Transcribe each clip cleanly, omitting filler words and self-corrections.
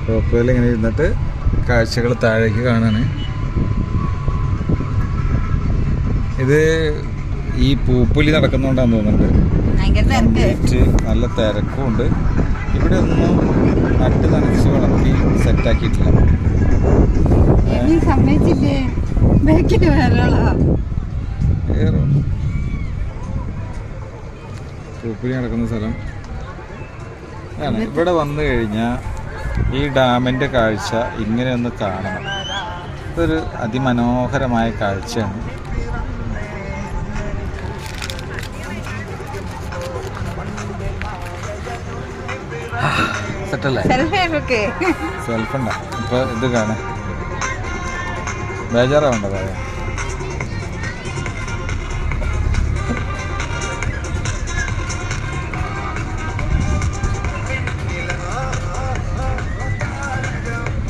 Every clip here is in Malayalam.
റോപ്പുവേൽ ഇങ്ങനെ ഇരുന്നിട്ട് കാഴ്ചകൾ താഴേക്ക് കാണാണ്. ഇത് ഈ പൂപ്പുലി നടക്കുന്നോണ്ടാന്ന് തോന്നുന്നുണ്ട്. നല്ല തിരക്കുണ്ട്. ഇവിടെ ഒന്നും നട്ട് നനച്ച് വളർത്തി സെറ്റാക്കിയിട്ടില്ല. പൂപ്പുലി നടക്കുന്ന സ്ഥലം ആണ്. ഇവിടെ വന്നു കഴിഞ്ഞാൽ ഈ ഡാമിൻ്റെ കാഴ്ച ഇങ്ങനെ ഒന്ന് കാണണം. ഇതൊരു അതിമനോഹരമായ കാഴ്ചയാണ്. സെറ്റല്ലേ? സെൽഫുണ്ടോ? ഇപ്പൊ ഇത് കാണാം. ബേജാറാവണ്ട പറയാം.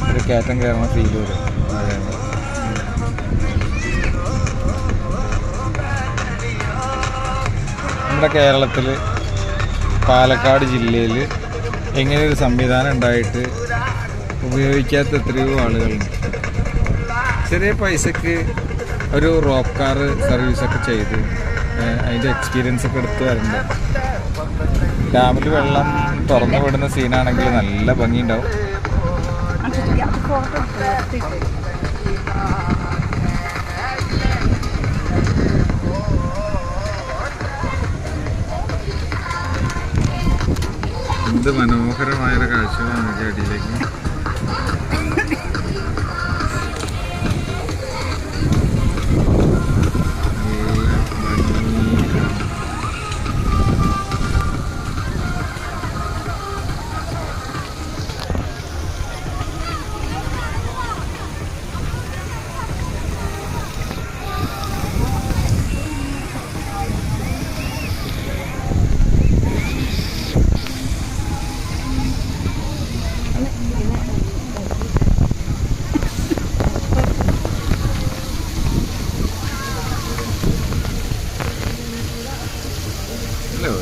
ഒരു കയറ്റം കയറണ ഫീൽ വരും. നമ്മുടെ കേരളത്തിൽ പാലക്കാട് ജില്ലയിൽ ഇങ്ങനെയൊരു സംവിധാനം ഉണ്ടായിട്ട് ഉപയോഗിക്കാത്ത എത്രയോ ആളുകളുണ്ട്. ചെറിയ പൈസക്ക് ഒരു റോപ്പ് കാർ സർവീസൊക്കെ ചെയ്ത് അതിൻ്റെ എക്സ്പീരിയൻസ് ഒക്കെ എടുത്ത് വരണ്ട. ഡാമിൽ വെള്ളം തുറന്നു വിടുന്ന സീനാണെങ്കിൽ നല്ല ഭംഗിയുണ്ടാവും. എന്ത് മനോഹരമായൊരു കാഴ്ചകളാണ് ഈ അടിയിലേക്ക്.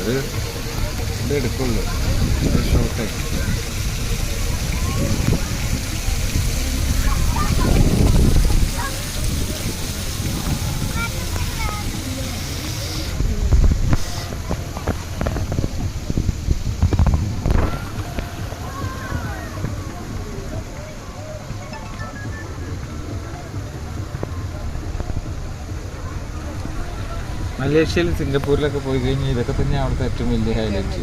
ഒരു ഇത് എടുക്കുള്ളൂ, ഷോർട്ടേ. മലേഷ്യയിൽ സിംഗപ്പൂരിലൊക്കെ പോയി കഴിഞ്ഞാൽ ഇതൊക്കെ തന്നെ അവിടുത്തെ ഏറ്റവും വലിയ ഹൈലൈറ്റ്.